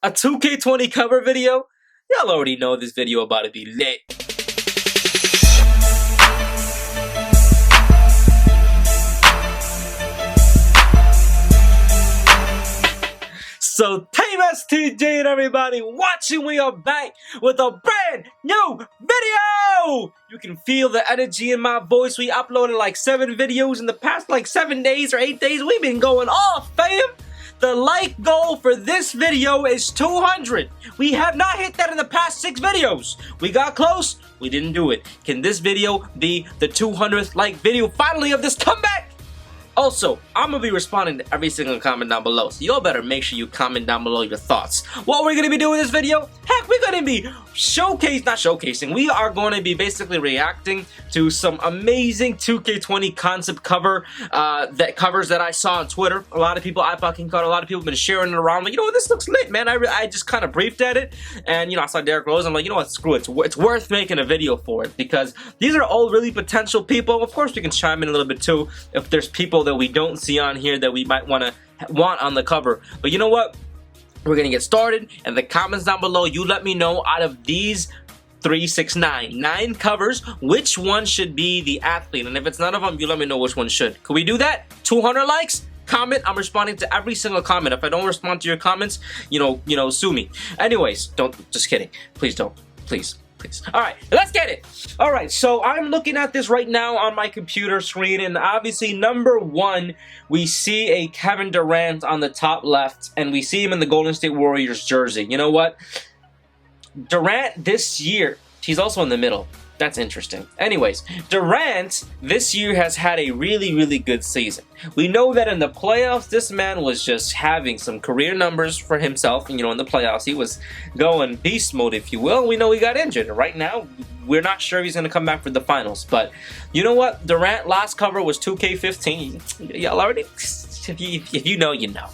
A 2K20 cover video? Y'all already know this video about to be lit. So TheRealSTG and everybody watching, we are back with a brand new video! You can feel the energy in my voice. We uploaded like 7 videos in the past like 7 days or 8 days. We've been going off, fam! The like goal for this video is 200. We have not hit that in the past 6 videos. We got close, we didn't do it. Can this video be the 200th like video finally of this comeback? Also, I'm gonna be responding to every single comment down below, so y'all better make sure you comment down below your thoughts. What we're gonna be doing in this video? Heck, we're gonna be we are going to be basically reacting to some amazing 2K20 concept covers that I saw on Twitter. A lot of people, a lot of people have been sharing it around. Like, you know what, this looks lit, man. I just kind of briefed at it, and you know, I saw Derrick Rose. I'm like, you know what, screw it. It's worth making a video for it because these are all really potential people. Of course, we can chime in a little bit too if there's people that we don't see on here that we might want on the cover. But you know what? We're gonna get started. In the comments down below, you let me know out of these 9 covers, which one should be the athlete. And if it's none of them, you let me know which one should. Could we do that? 200 likes? Comment. I'm responding to every single comment. If I don't respond to your comments, you know, sue me. Anyways, just kidding. Please don't. Please. Alright, let's get it. Alright, so I'm looking at this right now on my computer screen, and obviously number 1, we see a Kevin Durant on the top left, and we see him in the Golden State Warriors jersey. You know what? Durant this year, he's also in the middle. That's interesting. Anyways, Durant this year has had a really, really good season. We know that in the playoffs, this man was just having some career numbers for himself. And, you know, in the playoffs, he was going beast mode, if you will. We know he got injured. Right now, we're not sure if he's going to come back for the finals. But you know what? Durant last cover was 2K15. Y'all already, if you know, you know.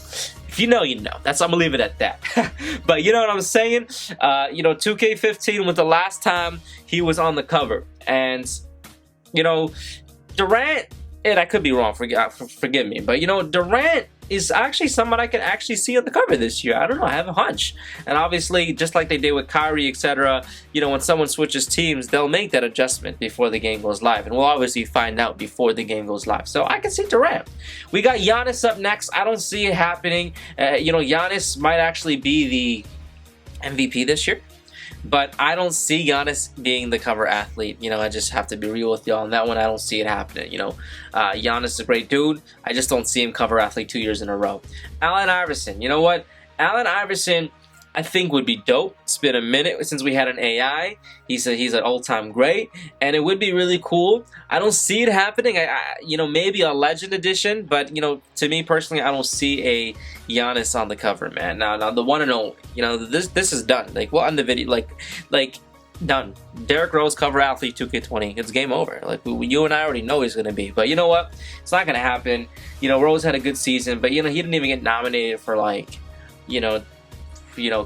If you know, you know. I'm gonna leave it at that. But you know what I'm saying? You know, 2K15 was the last time he was on the cover. And, you know, Durant, and I could be wrong, forgive me, but you know, Durant is actually someone I can actually see on the cover this year. I don't know, I have a hunch. And obviously, just like they did with Kyrie, etc., you know, when someone switches teams, they'll make that adjustment before the game goes live. And we'll obviously find out before the game goes live. So I can see Durant. We got Giannis up next. I don't see it happening. You know, Giannis might actually be the MVP this year. But I don't see Giannis being the cover athlete. You know, I just have to be real with y'all on that one. I don't see it happening. You know, Giannis is a great dude. I just don't see him cover athlete 2 years in a row. Allen Iverson. You know what? Allen Iverson, I think, would be dope. It's been a minute since we had an AI. He's an all-time great, and it would be really cool. I don't see it happening. You know, maybe a Legend edition, but you know, to me personally, I don't see a Giannis on the cover, man. Now the one and only. You know, this is done. Like, what on the video? Like done. Derrick Rose cover athlete 2K20. It's game over. Like, you and I already know he's gonna be. But you know what? It's not gonna happen. You know, Rose had a good season, but you know, he didn't even get nominated for like, you know,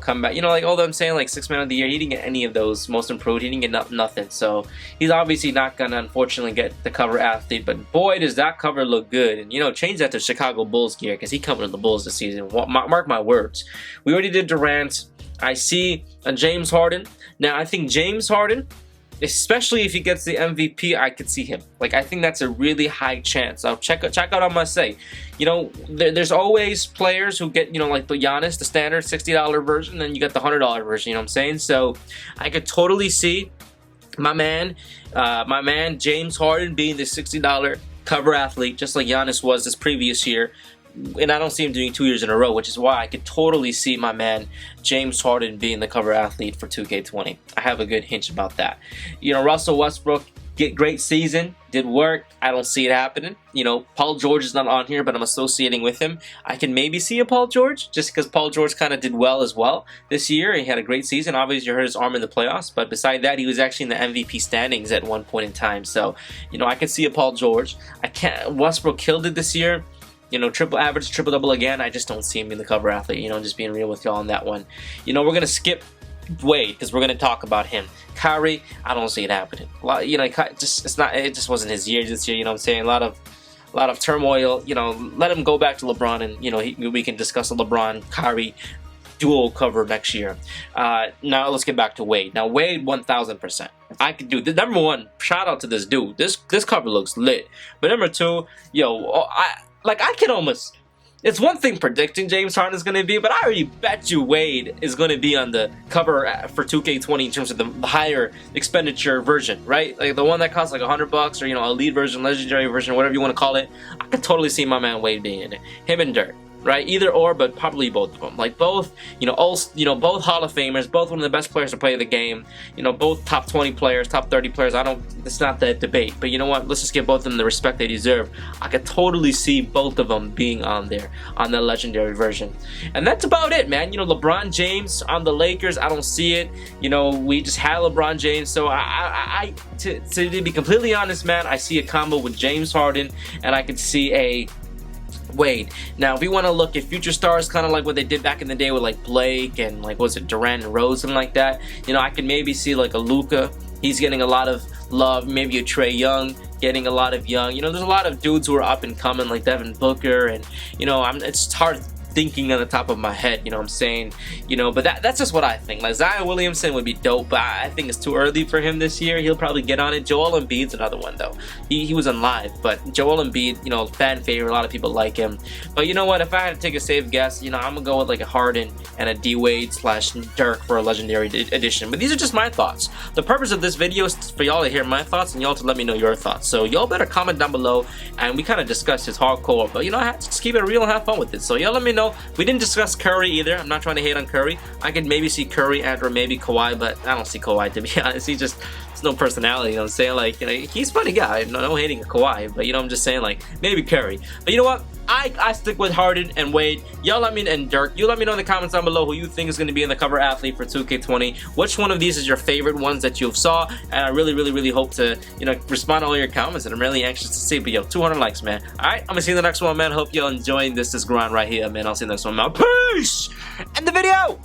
come back. You know, like, all I'm saying, like, 6th man of the year, he didn't get any of those most improved. He didn't get nothing. So he's obviously not gonna, unfortunately, get the cover athlete. But boy, does that cover look good. And, you know, change that to Chicago Bulls gear, because he coming to the Bulls this season. Mark my words. We already did Durant. I see a James Harden. Now, I think James Harden, especially if he gets the MVP, I could see him. Like, I think that's a really high chance. I'll check out on my say. You know, there's always players who get, you know, like the Giannis, the standard $60 version, then you got the $100 version, you know what I'm saying? So I could totally see my man James Harden being the $60 cover athlete, just like Giannis was this previous year. And I don't see him doing 2 years in a row, which is why I could totally see my man James Harden being the cover athlete for 2K20. I have a good hunch about that. You know, Russell Westbrook, great season, did work. I don't see it happening. You know, Paul George is not on here, but I'm associating with him. I can maybe see a Paul George, just because Paul George kind of did well as well this year. He had a great season. Obviously, you hurt his arm in the playoffs, but beside that, he was actually in the MVP standings at one point in time. So, you know, I can see a Paul George. Westbrook killed it this year. You know, triple-double again. I just don't see him in the cover athlete. You know, just being real with y'all on that one. You know, we're going to skip Wade because we're going to talk about him. Kyrie, I don't see it happening. You know, it just wasn't his year this year. You know what I'm saying? A lot of turmoil. You know, let him go back to LeBron, and you know, we can discuss the LeBron Kyrie dual cover next year. Now let's get back to Wade. Now Wade, 1000%. I could do the number one. Shout out to this dude. This cover looks lit. But number two, yo, I can almost. It's one thing predicting James Harden is going to be, but I already bet you Wade is going to be on the cover for 2K20 in terms of the higher expenditure version, right? Like the one that costs like $100 or, you know, elite version, legendary version, whatever you want to call it. I could totally see my man Wade being in it. Him and Dirk. Right, either or, but probably both of them. Like both, both Hall of Famers, both one of the best players to play the game. You know, both top 20 players, top 30 players. It's not that debate. But you know what? Let's just give both of them the respect they deserve. I could totally see both of them being on there, on the legendary version. And that's about it, man. You know, LeBron James on the Lakers, I don't see it. You know, we just had LeBron James, so to be completely honest, man, I see a combo with James Harden, and I could see a Wade. Now, if we want to look at future stars, kind of like what they did back in the day with like Blake and like, was it Durant and Rose, something like that, you know, I could maybe see like a Luka. He's getting a lot of love. Maybe a Trae Young getting a lot of young. You know, there's a lot of dudes who are up and coming like Devin Booker, and you know, it's hard thinking on the top of my head, you know what I'm saying, you know, but that's just what I think. Like Zion Williamson would be dope, but I think it's too early for him this year. He'll probably get on it. Joel Embiid's another one though. He was on live, but Joel Embiid, you know, fan favorite, a lot of people like him. But you know what, if I had to take a safe guess, you know, I'm gonna go with like a Harden and a D-Wade / Dirk for a legendary edition. But these are just my thoughts. The purpose of this video is for y'all to hear my thoughts and y'all to let me know your thoughts. So y'all better comment down below, and we kind of discussed this hardcore, but you know, I have to just keep it real and have fun with it. So y'all let me know. We didn't discuss Curry either. I'm not trying to hate on Curry. I could maybe see Curry and or maybe Kawhi, but I don't see Kawhi, to be honest. There's no personality, you know what I'm saying? Like, you know, he's a funny guy. No hating on Kawhi, but you know, I'm just saying, like, maybe Curry. But you know what? I stick with Harden and Wade. Y'all let me, and Dirk. You let me know in the comments down below who you think is going to be in the cover athlete for 2K20. Which one of these is your favorite ones that you've saw? And I really hope to, you know, respond to all your comments, and I'm really anxious to see. But yo, 200 likes, man. All right, I'm gonna see you in the next one, man. Hope y'all enjoying this grind right here, man. I'll see you in the next one, man. Peace. End the video.